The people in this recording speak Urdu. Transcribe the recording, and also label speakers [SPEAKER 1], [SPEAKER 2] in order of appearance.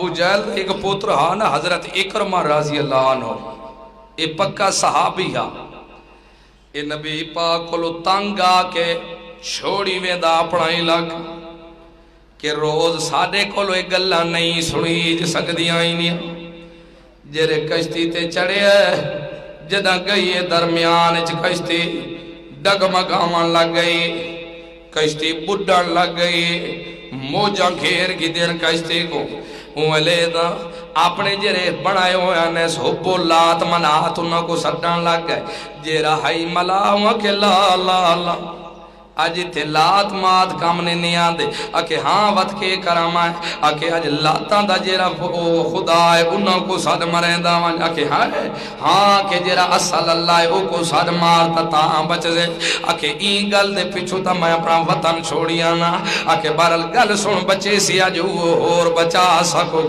[SPEAKER 1] ابو جہل ایک پوتر ہاں نا حضرت اکرمہ رضی اللہ عنہ، اے پکا صحابی ہا، اے نبی پاک کو تنگ آ کے چھوڑی ویندا اپنا علاقہ کہ روز ساڈے کولو ایک گلاں نہیں سنی سکدیاں ہی نہیں۔ جڑے کشتی تے چڑھے جداں گئی درمیان وچ کشتی ڈگمگاون لگ گئی، کشتی بڈھن لگ گئی، موجاں گھیر کی دین کشتی کو اولے دا اپنے جرے بنائے ہویا نے حب و لات منات انہوں کو سٹن لگ گئے، جیرا ہائی ملا ہوا کہ لا لا لا آج تے لات مات کام نہیں آندے اکے ہاں وقت کے کرام آئے اکے آج لاتاں دا جیرا خدا ہے انہوں کو ساتھ مرین دا اکے ہاں کہ جیرا اصل اللہ ہے او کو ساتھ مارتا تاں بچ دے اکے این گل دے پچھو تا میں اپنا وطن چھوڑی آنا اکے بارل گل سن بچے سی آج اور بچا سکو